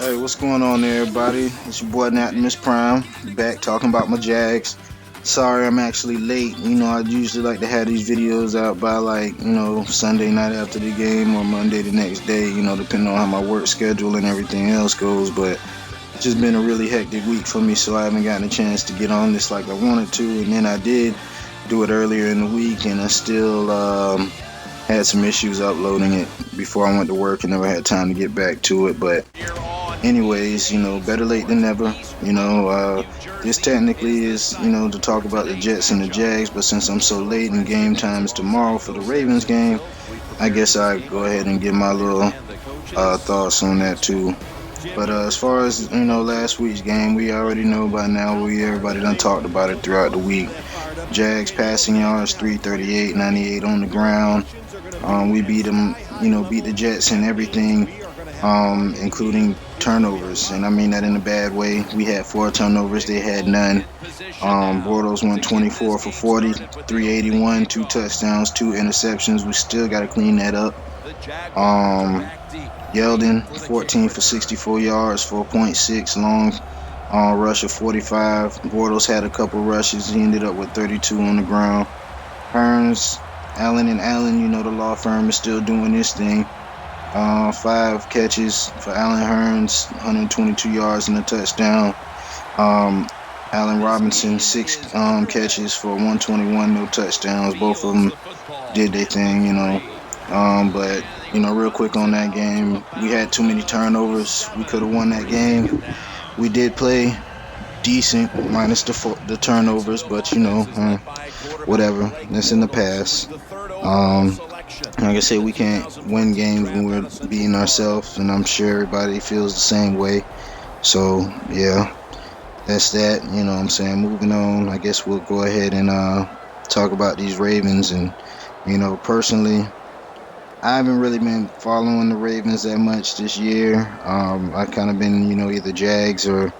Hey, what's going on there, everybody? It's your boy Miss Prime, back talking about my Jags. Sorry I'm actually late. I usually like to have these videos out by Sunday night after the game or Monday the next day, depending on how my work schedule and everything else goes. But it's just been a really hectic week for me, so I haven't gotten a chance to get on this like I wanted to. And then I did do it earlier in the week, and I still had some issues uploading it before I went to work and never had time to get back to it. But anyways, better late than never. This technically is, to talk about the Jets and the Jags, but since I'm so late and game time is tomorrow for the Ravens game, I guess I go ahead and give my little thoughts on that too. But as far as last week's game, we already know by now. Everybody done talked about it throughout the week. Jags passing yards 338, 98 on the ground. We beat them, beat the Jets and everything, including turnovers, and I mean that in a bad way. We had 4 turnovers, they had none. Bortles went 24 for 40, 381, 2 touchdowns, 2 interceptions. We still got to clean that up. Yeldon, 14 for 64 yards, 4.6 long rush of 45. Bortles had a couple rushes. He ended up with 32 on the ground. Hearns, Allen and Allen, the law firm is still doing this thing. 5 catches for Allen Hearns, 122 yards and a touchdown. Allen Robinson, 6 catches for 121, no touchdowns. Both of them did their thing, But real quick on that game, we had too many turnovers. We could have won that game. We did play decent, minus the turnovers, but whatever. That's in the past. Like I said, we can't win games when we're beating ourselves, and I'm sure everybody feels the same way. So yeah, that's that. What I'm saying. Moving on, I guess we'll go ahead and talk about these Ravens. And personally, I haven't really been following the Ravens that much this year. I've kind of been either Jags or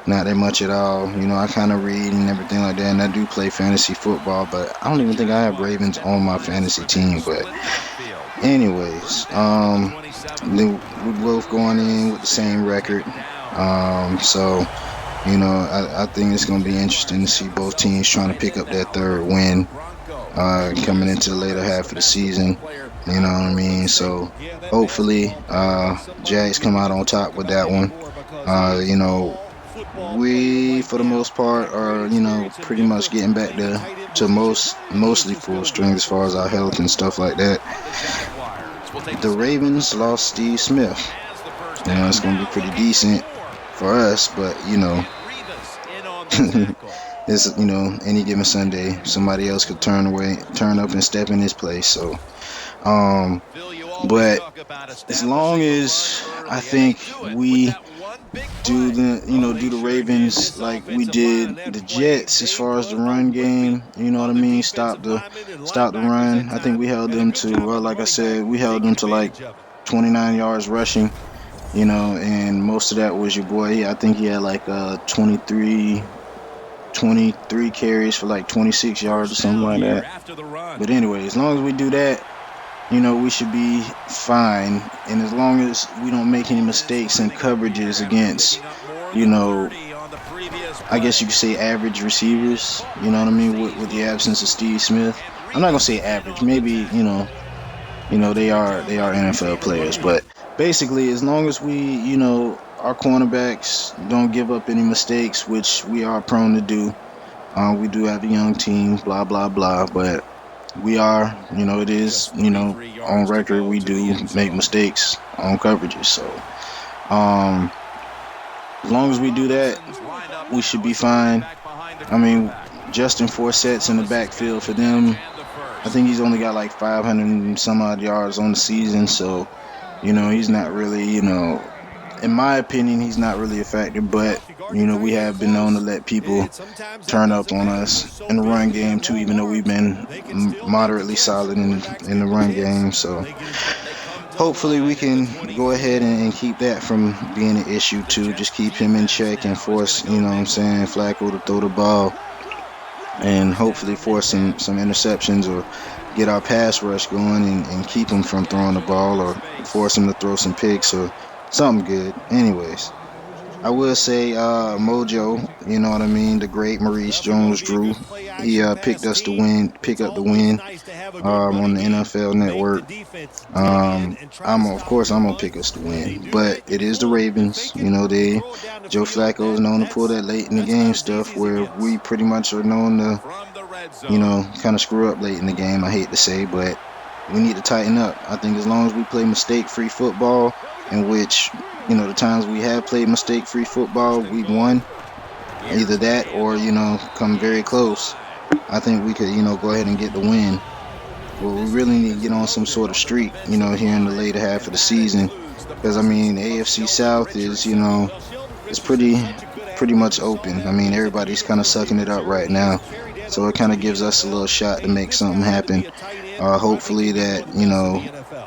not that much at all. I kind of read and everything like that, and I do play fantasy football, but I don't even think I have Ravens on my fantasy team. But anyways, we're both going in with the same record. So, I think it's going to be interesting to see both teams trying to pick up that third win coming into the later half of the season. You know what I mean? So, hopefully, Jags come out on top with that one. We, for the most part, are pretty much getting back to mostly full strength as far as our health and stuff like that. The Ravens lost Steve Smith. It's going to be pretty decent for us, but it's any given Sunday, somebody else could turn up and step in his place. So, but as long as I think we do the Ravens like we did the Jets as far as the run game, you know what I mean? Stop the run. I think we held them to like I said, we held them to like 29 yards rushing, and most of that was your boy. I think he had like 23 carries for like 26 yards or something like that. But anyway, as long as we do that, we should be fine. And as long as we don't make any mistakes in coverages against, I guess you could say average receivers, you know what I mean, with the absence of Steve Smith. I'm not going to say average. Maybe, they are NFL players. But basically, as long as we, our cornerbacks don't give up any mistakes, which we are prone to do. We do have a young team, blah, blah, blah. But we are, it is, on record, we do make mistakes on coverages. So, as long as we do that, we should be fine. I mean, Justin Forsett's in the backfield for them. I think he's only got like 500 and some odd yards on the season. So, he's not really, in my opinion, he's not really a factor. But, we have been known to let people turn up on us in the run game too, even though we've been moderately solid in the run game. So hopefully we can go ahead and keep that from being an issue too. Just keep him in check and force, Flacco to throw the ball, and hopefully force some interceptions or get our pass rush going and keep him from throwing the ball, or force him to throw some picks or something good. Anyways, I will say, Mojo, you know what I mean, the great Maurice Jones-Drew, he picked us to win, pick up the win, on the NFL Network. Of course, I'm gonna pick us to win, but it is the Ravens. You know, Joe Flacco is known to pull that late in the game stuff where we pretty much are known to, kind of screw up late in the game. I hate to say, but we need to tighten up. I think as long as we play mistake-free football, in which, the times we have played mistake-free football, we've won. Either that or, come very close. I think we could, go ahead and get the win. But we really need to get on some sort of streak, here in the later half of the season. Because I mean, the AFC South is, it's pretty much open. I mean, everybody's kind of sucking it up right now, so it kind of gives us a little shot to make something happen. Hopefully that,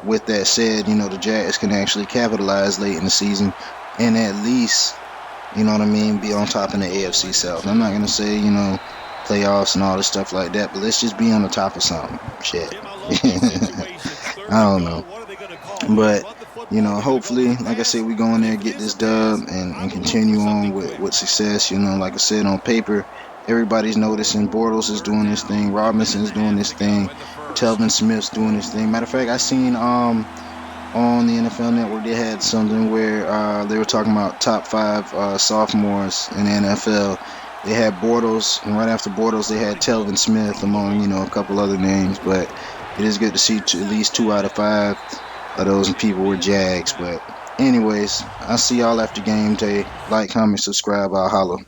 with that said, the Jags can actually capitalize late in the season and at least, what I mean, be on top in the AFC South. I'm not gonna say, playoffs and all this stuff like that, but let's just be on the top of something. Shit. I don't know. But hopefully, like I said, we go in there, get this dub, and continue on with success. Like I said, on paper, everybody's noticing. Bortles is doing this thing. Robinson's doing this thing. Telvin Smith's doing this thing. Matter of fact, I seen on the NFL Network they had something where they were talking about top five sophomores in the NFL. They had Bortles, and right after Bortles, they had Telvin Smith among a couple other names. But it is good to see at least 2 out of 5 of those people were Jags. But anyways, I'll see y'all after game day. Like, comment, subscribe. I'll holla.